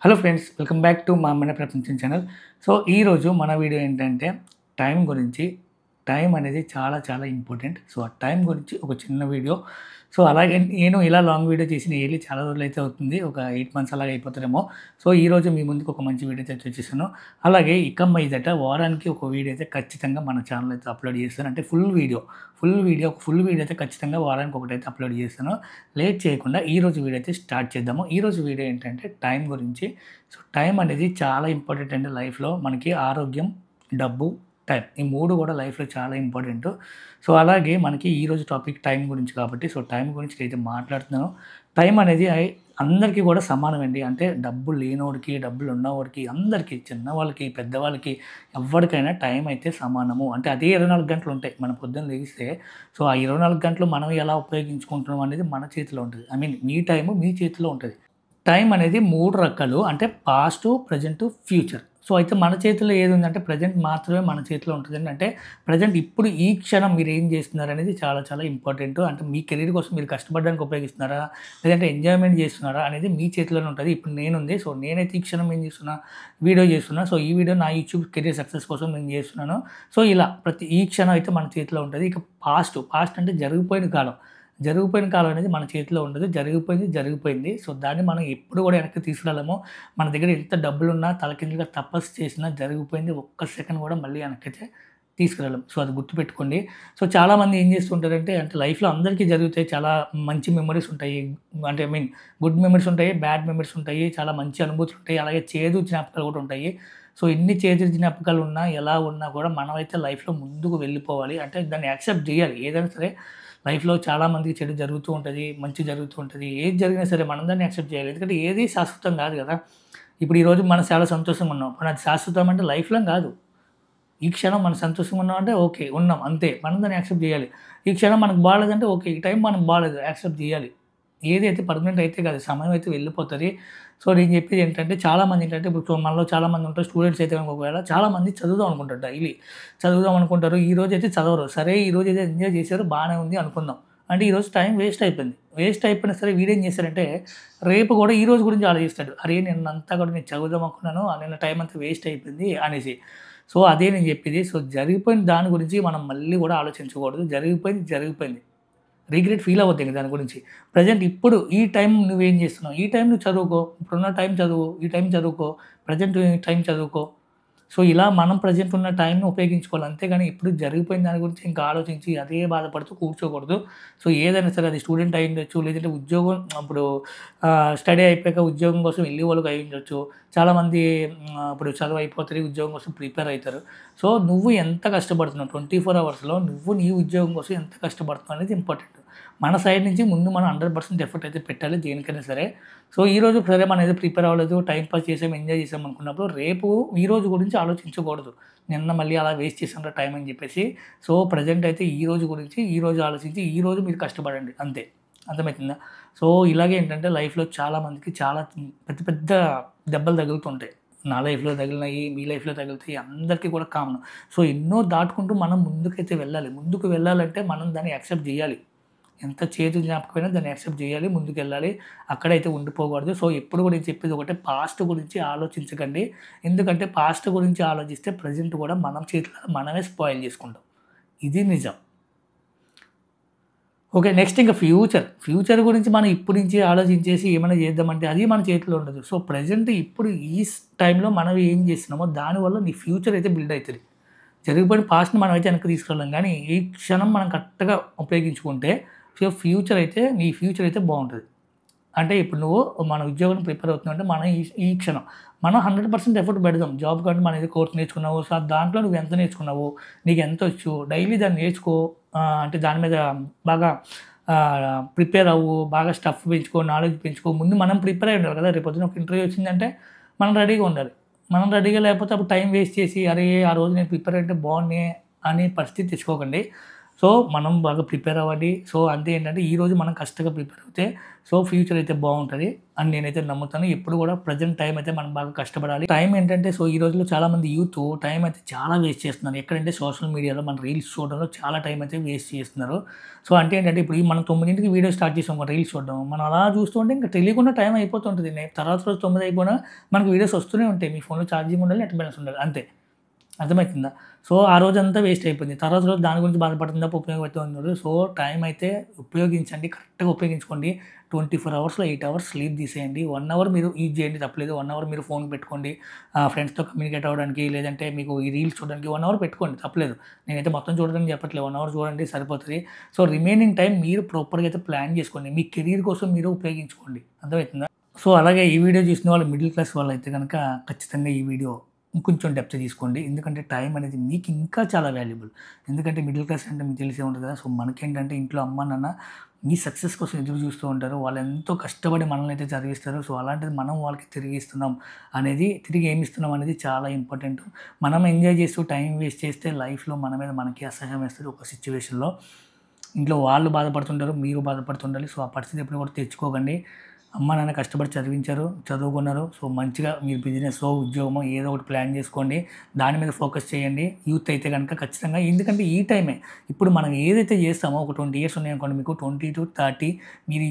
Hello friends, welcome back to మా మన ప్రపంచం ఛానల్. సో ఈరోజు మన వీడియో ఏంటంటే టైం గురించి. టైం అనేది చాలా చాలా ఇంపార్టెంట్. సో ఆ టైం గురించి ఒక చిన్న వీడియో. సో అలాగే నేను ఇలా లాంగ్ వీడియో చేసి నియర్లీ చాలా రోజులైతే అవుతుంది. ఒక 8 మంత్స్ అలాగే అయిపోతుందేమో. సో ఈరోజు మీ ముందుకు ఒక మంచి వీడియో అయితే వచ్చేసాను. అలాగే ఇక మీదట వారానికి ఒక వీడియో అయితే ఖచ్చితంగా మన ఛానల్ అయితే అప్లోడ్ చేస్తాను. అంటే ఫుల్ వీడియో అయితే ఖచ్చితంగా వారానికి ఒకటైతే అప్లోడ్ చేస్తాను. లేట్ చేయకుండా ఈరోజు వీడియో అయితే స్టార్ట్ చేద్దాము. ఈరోజు వీడియో ఏంటంటే టైం గురించి. సో టైం అనేది చాలా ఇంపార్టెంట్ అండి లైఫ్లో. మనకి ఆరోగ్యం, డబ్బు, టైం ఈ 3 కూడా లైఫ్‌లో చాలా ఇంపార్టెంటు. సో అలాగే మనకి ఈరోజు టాపిక్ టైం గురించి కాబట్టి, సో టైం గురించి నేనైతే మాట్లాడుతున్నాను. టైం అనేది అందరికీ కూడా సమానమండి. అంటే డబ్బు లేనోడికి, డబ్బులు ఉన్నవాడికి, అందరికీ చిన్నవాళ్ళకి, పెద్దవాళ్ళకి ఎవ్వడికైనా టైం అయితే సమానము. అంటే అదే 24 గంటలు ఉంటాయి. మనం పొద్దున్న లెగిస్తే సో ఆ 24 గంటలు మనం ఎలా ఉపయోగించుకుంటున్నాం అనేది మన చేతిలో ఉంటది. ఐ మీన్ మీ టైము మీ చేతిలో ఉంటది. టైం అనేది 3 రకాలు. అంటే పాస్టు, ప్రెజెంటు, ఫ్యూచర్. సో అయితే మన చేతిలో ఏదుందంటే ప్రెజెంట్ మాత్రమే మన చేతిలో ఉంటదండి. అంటే ప్రెజెంట్ ఇప్పుడు ఈ క్షణం మీరేం జేస్తున్నారనేది చాలా చాలా ఇంపార్టెంటు. అంటే మీ కెరీర్ కోసం మీరు కష్టపడడానికి ఉపయోగిస్తున్నారా? లేదంటే ఎంజాయ్‌మెంట్ జేస్తున్నారా? అనేది మీ చేతిలోనే ఉంటది. ఇప్పుడు నేనుంది. సో నేనైతే ఈ క్షణం ఏం జేస్తున్నా? వీడియో జేస్తున్నా. సో ఈ వీడియో నా యూట్యూబ్ కెరీర్ సక్సెస్ కోసం నేను జేస్తున్నాను. సో ఇలా ఈ క్షణం అయితే మన చేతిలో ఉంటది. ఇక పాస్ట్ అంటే జరిగిపోయిన కాలం. జరిగిపోయిన కాలం అనేది మన చేతిలో ఉండదు. జరిగిపోయింది, జరిగిపోయింది. సో, దాన్ని మనం ఎప్పుడు గూడా వెనక్కి తీసుకురాలేము. మన దగ్గర ఎంత డబ్బులున్నా, తలకిందులుగా తపస్సు చేసినా జరిగిపోయింది ఒక్క సెకండ్ గూడా మళ్ళీ వెనక్కైతే తీసుకురాలేం. సో, అది గుర్తుపెట్టుకోండి. సో, చాలామంది ఏం చేస్తుంటారంటే అంటే లైఫ్‌లో అందరికీ జరుగుతాయి. చాలా మంచి మెమోరీస్ ఉంటాయి. అంటే ఐ మీన్ గుడ్ మెమోరీస్ ఉంటాయి, బ్యాడ్ మెమోరీస్ ఉంటాయి. చాలా మంచి అనుభూతులు ఉంటాయి. అలాగే చేదు జ్ఞాపకాలు కూడా ఉంటాయి. సో, ఎన్ని చేదు జ్ఞాపకాలు ఉన్నా, ఎలా ఉన్నా కూడా మనమైతే లైఫ్‌లో ముందుకు వెళ్ళిపోవాలి. అంటే దాన్ని యాక్సెప్ట్ జేయాలి. ఏదైనా సరే లైఫ్‌లో చాలామందికి చెడు జరుగుతూ ఉంటది. మంచి జరుగుతూ ఉంటది. ఏది జరిగినా సరే మనం దాన్ని యాక్సెప్ట్ చేయాలి. ఎందుకంటే ఏది శాశ్వతం కాదు గదా! ఇప్పుడు ఈరోజు మనం చాలా సంతోషంగా ఉన్నాం. కానీ అది శాశ్వతం అంటే లైఫ్ లాంగ్ కాదు. ఈ క్షణం మనం సంతోషంగా ఉన్నామంటే ఓకే. ఉన్నాం అంతే. మనం దాన్ని యాక్సెప్ట్ జేయాలి. ఈ క్షణం మనకు బాలేదంటే ఓకే. ఈ టైం మనకు బాలేదు. యాక్సెప్ట్ జేయాలి. ఏదైతే పర్మనెంట్ అయితే కాదు. సమయం అయితే వెళ్ళిపోతది. సో, నేను చెప్పేది ఏంటంటే చాలామంది ఏంటంటే ఇప్పుడు మనలో చాలామంది ఉంటారు. స్టూడెంట్స్ అయితే గనుక ఒకవేళ చాలామంది చదువుదాం అనుకుంటారు డైలీ. చదువుదాం అనుకుంటారు. ఈరోజైతే చదవరు. సరే ఈరోజైతే ఎంజాయ్ చేశారు బానే ఉంది అనుకుందాం. అంటే ఈరోజు టైం వేస్ట్ అయిపోయింది. వేస్ట్ అయిపోయినా సరే వీడేం చేస్తాడంటే రేపు కూడా ఈ రోజు గురించి ఆలోచిస్తాడు. అరే! నిన్నంతా కూడా నేను చదువుదాం అనుకున్నాను. నిన్న టైం అంతా వేస్ట్ అయిపోయింది అనేసి. సో, అదే నేను చెప్పేది. సో, జరిగిపోయిన దాని గురించి మనం మళ్ళీ కూడా ఆలోచించకూడదు. జరిగిపోయింది, జరిగిపోయింది. రిగ్రెట్ ఫీల్ అవ్వద్దు ఇంక దాని గురించి. ప్రెజెంట్ ఇప్పుడు ఈ టైం నువ్వేం చేస్తున్నావు? ఈ టైం నువ్వు చదువుకో. ఇప్పుడున్న టైం చదువు. ఈ టైం చదువుకో. ప్రెజెంట్ టైం చదువుకో. సో, ఇలా మనం ప్రెజెంట్ ఉన్న టైంని ఉపయోగించుకోవాలి. అంతేగాని ఇప్పుడు జరిగిపోయిన దాని గురించి ఇంకా ఆలోచించి అదే బాధపడుతూ కూర్చోకూడదు. సో, ఏదైనా సరే అది స్టూడెంట్ అయ్యుండొచ్చు. లేదంటే ఉద్యోగం అప్పుడు స్టడీ అయిపోయాక ఉద్యోగం కోసం ఎళ్ళేవాళ్ళకి అయ్యుండొచ్చు. చాలామంది ఇప్పుడు చదువు అయిపోతది. ఉద్యోగం కోసం ప్రిపేర్ అయితారు. సో, నువ్వు ఎంత కష్టపడుతున్నావు 24 అవర్స్‌లో నువ్వు నీ ఉద్యోగం కోసం ఎంత కష్టపడుతున్నావు అనేది ఇంపార్టెంట్. మన సైడ్ నుంచి ముందు మనం 100% ఎఫర్ట్ అయితే పెట్టాలి దేనికైనా సరే. సో, ఈరోజు సరే మనం ఏదో ప్రిపేర్ అవ్వలేదు, టైమ్ పాస్ చేసాం, ఎంజాయ్ చేసాం అనుకున్నప్పుడు రేపు ఈరోజు గురించి ఆలోచించకూడదు. నిన్న మళ్ళీ అలా వేస్ట్ చేసాంరా టైం అని చెప్పేసి. సో, ప్రెజెంట్ అయితే ఈరోజు గురించి ఈరోజు ఆలోచించి ఈరోజు మీరు కష్టపడండి అంతే. అర్థమవుతుందా? సో, ఇలాగే ఏంటంటే లైఫ్‌లో చాలామందికి చాలా పెద్ద పెద్ద దెబ్బలు తగులుతుంటాయి. నా లైఫ్‌లో తగిలినాయి, మీ లైఫ్‌లో తగులుతాయి అందరికీ కూడా కామన్. సో, ఎన్నో దాటుకుంటూ మనం ముందుకైతే వెళ్ళాలి. ముందుకు వెళ్ళాలంటే మనం దాన్ని యాక్సెప్ట్ జేయాలి. ఎంత చేదు జ్ఞాపకమైనా దాన్ని యాక్సెప్ట్ జేయాలి. ముందుకెళ్ళాలి. అక్కడైతే ఉండిపోకూడదు. సో, ఎప్పుడు కూడా నేను చెప్పేది ఒకటే పాస్ట్ గురించి ఆలోచించకండి. ఎందుకంటే పాస్ట్ గురించి ఆలోచిస్తే ప్రెజెంట్ కూడా మనం చేతులారా మనమే స్పాయిల్ చేసుకుంటాం. ఇది నిజం. ఓకే. నెక్స్ట్ ఇంక ఫ్యూచర్. ఫ్యూచర్ గురించి మనం ఇప్పటి నుంచి ఆలోచించేసి ఏమైనా చేద్దామంటే అది మన చేతిలో ఉండదు. సో, ప్రెజెంట్ ఇప్పుడు ఈ టైంలో మనం ఏం చేస్తున్నామో దానివల్ల నీ ఫ్యూచర్ అయితే బిల్డ్ అయితది. జరిగిపోయిన పాస్ట్‌ని మనమైతే వెనక్కి తీసుకెళ్ళలేం గానీ, ఈ క్షణం మనం కరెక్ట్‌గా ఉపయోగించుకుంటే సో, నీ ఫ్యూచర్ అయితే బావుంటది. అంటే ఇప్పుడు నువ్వు మన ఉద్యోగానికి ప్రిపేర్ అవుతున్నావంటే మనం ఈ ఈ క్షణం మనం 100% ఎఫర్ట్ పెడదాం. జాబ్ కంటే మనం ఏదో కోర్స్ నేర్చుకున్నావు. సో, దాంట్లో నువ్వు ఎంత నేర్చుకున్నావు? నీకెంతొచ్చు? డైలీ దాన్ని నేర్చుకో. అంటే దాని మీద బాగా ప్రిపేర్ అవ్వు. బాగా స్టఫ్ పెంచుకో, నాలెడ్జ్ పెంచుకో. ముందు మనం ప్రిపేర్ అయ్యి ఉండాలి కదా! రేపొద్దున ఒక ఇంటర్వ్యూ వచ్చిందంటే మనం రెడీగా ఉండాలి. మనం రెడీగా లేకపోతే అప్పుడు టైం వేస్ట్ చేసి, అరే! ఆ రోజు నేను ప్రిపేర్ అయ్యుంటే బావున్నే అనే పరిస్థితి తెచ్చుకోకండి. సో మనం బాగా ప్రిపేర్ అవ్వండి. సో అంతే ఏంటంటే ఈరోజు మనం కష్టంగా ప్రిపేర్ అవుతే సో ఫ్యూచర్ అయితే బాగుంటుంది అని నేనైతే నమ్ముతాను. ఎప్పుడు కూడా ప్రజెంట్ టైం అయితే మనం బాగా కష్టపడాలి. టైం ఏంటంటే సో ఈ రోజుల్లో చాలామంది యూత్ టైం అయితే చాలా వేస్ట్ చేస్తున్నారు. ఎక్కడంటే సోషల్ మీడియాలో మన రీల్స్ చూడడంలో చాలా టైం అయితే వేస్ట్ చేస్తున్నారు. సో అంటే ఏంటంటే ఇప్పుడు మనం 9కి వీడియో స్టార్ట్ చేసాం ఒక రీల్స్ చూడడం. మనం అలా చూస్తుంటే ఇంకా తెలియకుండా టైం అయిపోతుంటుంది. తర్వాత రోజు 9 అయిపోయినా మనకు వీడియోస్ వస్తూనే ఉంటాయి. మీ ఫోన్‌లో ఛార్జింగ్ ఉండాలి, నెట్ బ్యాలెన్స్ ఉండాలి అంతే. అర్థమవుతుందా? సో, ఆ రోజంతా వేస్ట్ అయిపోయింది. తర్వాత రోజు దాని గురించి బాధపడుతుంది తప్ప ఉపయోగపడుతుంది. సో, టైం అయితే ఉపయోగించండి. కరెక్ట్‌గా ఉపయోగించుకోండి. 24 అవర్స్‌లో 8 అవర్స్ స్లీప్ తీసేయండి. 1 అవర్ మీరు యూజ్ చేయండి తప్పులేదు. 1 అవర్ మీరు ఫోన్ పెట్టుకోండి. ఫ్రెండ్స్‌తో కమ్యూనికేట్ అవ్వడానికి, లేదంటే మీకు ఈ రీల్స్ చూడడానికి 1 అవర్ పెట్టుకోండి తప్పులేదు. నేనైతే మొత్తం చూడదని చెప్పట్లేదు. 1 అవర్ చూడండి సరిపోతది. సో, రిమైనింగ్ టైం మీరు ప్రాపర్‌గా అయితే ప్లాన్ చేసుకోండి. మీ కెరీర్ కోసం మీరు ఉపయోగించుకోండి. అర్థమవుతుందా? సో, అలాగే ఈ వీడియో చూసిన వాళ్ళు మిడిల్ క్లాస్ వాళ్ళైతే గనక ఖచ్చితంగా ఈ వీడియో ఇంకొంచెం డెప్త్ తీసుకోండి. ఎందుకంటే టైం అనేది మీకు ఇంకా చాలా వాల్యుబుల్. ఎందుకంటే మిడిల్ క్లాస్ అంటే మీకు తెలిసే ఉంటది కదా! సో, మనకేంటంటే ఇంట్లో అమ్మ, నాన్న మీ సక్సెస్ కోసం ఎదురు చూస్తూ ఉంటారు. వాళ్ళు ఎంతో కష్టపడి మనల్ని అయితే చదివిస్తారు. సో, అలాంటిది మనం వాళ్ళకి తిరిగి ఇస్తున్నాం అనేది తిరిగి ఏమి ఇస్తున్నాం అనేది చాలా ఇంపార్టెంట్. మనం ఎంజాయ్ చేస్తూ టైం వేస్ట్ చేస్తే లైఫ్‌లో మన మీద మనకే అసహ్యం వేస్తది ఒక సిట్యుయేషన్‌లో. ఇంట్లో వాళ్ళు బాధపడుతుంటారు. మీరు బాధపడుతుండాలి. సో, ఆ పరిస్థితి ఎప్పుడు కూడా తెచ్చుకోకండి. అమ్మ, నాన్న కష్టపడి చదివించారు, చదువుకున్నారు. సో, మంచిగా మీరు బిజినెసో, ఉద్యోగమో ఏదో ఒకటి ప్లాన్ చేసుకోండి. దాని మీద ఫోకస్ చేయండి. యూత్ అయితే గనుక ఖచ్చితంగా ఎందుకంటే ఈ టైమే. ఇప్పుడు మనం ఏదైతే చేస్తామో ఒక 20 ఇయర్స్ ఉన్నాయనుకోండి మీకు 20-30 మీరు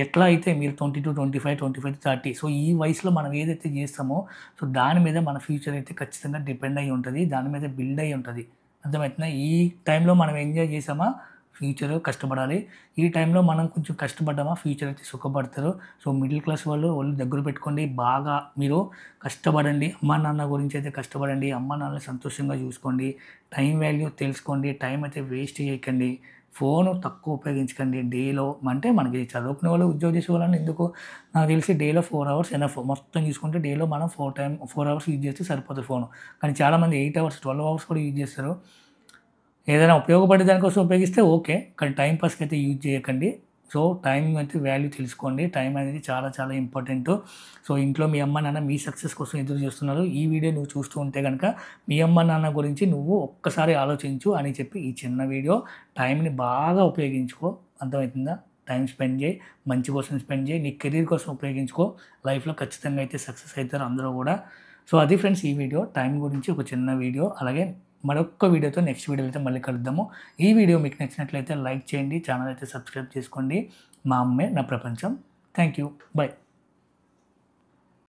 ఎట్లా అయితే మీరు 20-25, 25-30 సో, ఈ వయసులో మనం ఏదైతే చేస్తామో సో, దాని మీద మన ఫ్యూచర్ అయితే ఖచ్చితంగా డిపెండ్ అయ్యి ఉంటది. దాని మీద బిల్డ్ అయ్యి ఉంటది. అర్థమవుతుందా? ఈ టైంలో మనం ఎంజాయ్ చేసామా ఫ్యూచర్ కష్టపడాలి. ఈ టైంలో మనం కొంచెం కష్టపడ్డామా ఫ్యూచర్ అయితే సుఖపడతారు. సో, మిడిల్ క్లాస్ వాళ్ళు ఒళ్ళు దగ్గర పెట్టుకోండి. బాగా మీరు కష్టపడండి. అమ్మా, నాన్న గురించి అయితే కష్టపడండి. అమ్మా, నాన్నని సంతోషంగా చూసుకోండి. టైం వాల్యూ తెలుసుకోండి. టైం అయితే వేస్ట్ చేయకండి. ఫోను తక్కువ ఉపయోగించకండి. డేలో అంటే మనకి చదువుకునే వాళ్ళు, ఉద్యోగం చేసే వాళ్ళని ఎందుకు నాకు తెలిసి డేలో 4 అవర్స్ ఎనఫ్. మొత్తం చూసుకుంటే డేలో మనం 4 అవర్స్ యూజ్ చేస్తే సరిపోతది ఫోను. కానీ చాలామంది 8 అవర్స్, 12 అవర్స్ కూడా యూజ్ చేస్తారు. ఏదైనా ఉపయోగపడే దానికోసం ఉపయోగిస్తే ఓకే. కానీ టైమ్ పాస్‌కి అయితే యూజ్ చేయకండి. సో, టైం అయితే వాల్యూ తెలుసుకోండి. టైం అనేది చాలా చాలా ఇంపార్టెంటు. సో, ఇంట్లో మీ అమ్మ, నాన్న మీ సక్సెస్ కోసం ఎదురు చూస్తున్నారు. ఈ వీడియో నువ్వు చూస్తూ ఉంటే గనక మీ అమ్మ, నాన్న గురించి నువ్వు ఒక్కసారి ఆలోచించు అని చెప్పి ఈ చిన్న వీడియో. టైంని బాగా ఉపయోగించుకో. అర్థమవుతుందా? టైం స్పెండ్ చేయి. మంచి కోసం స్పెండ్ చేయి. నీ కెరీర్ కోసం ఉపయోగించుకో. లైఫ్‌లో ఖచ్చితంగా అయితే సక్సెస్ అయితారు అందరూ గూడా. సో, అది ఫ్రెండ్స్ ఈ వీడియో. టైం గురించి ఒక చిన్న వీడియో. అలాగే మరొక్క వీడియోతో నెక్స్ట్ వీడియోలో అయితే మళ్ళీ కలుద్దాము. ఈ వీడియో మీకు నచ్చినట్లయితే లైక్ చేయండి. ఛానల్ అయితే సబ్స్క్రైబ్ చేసుకోండి. మా అమ్మే నా ప్రపంచం. Thank you. బై.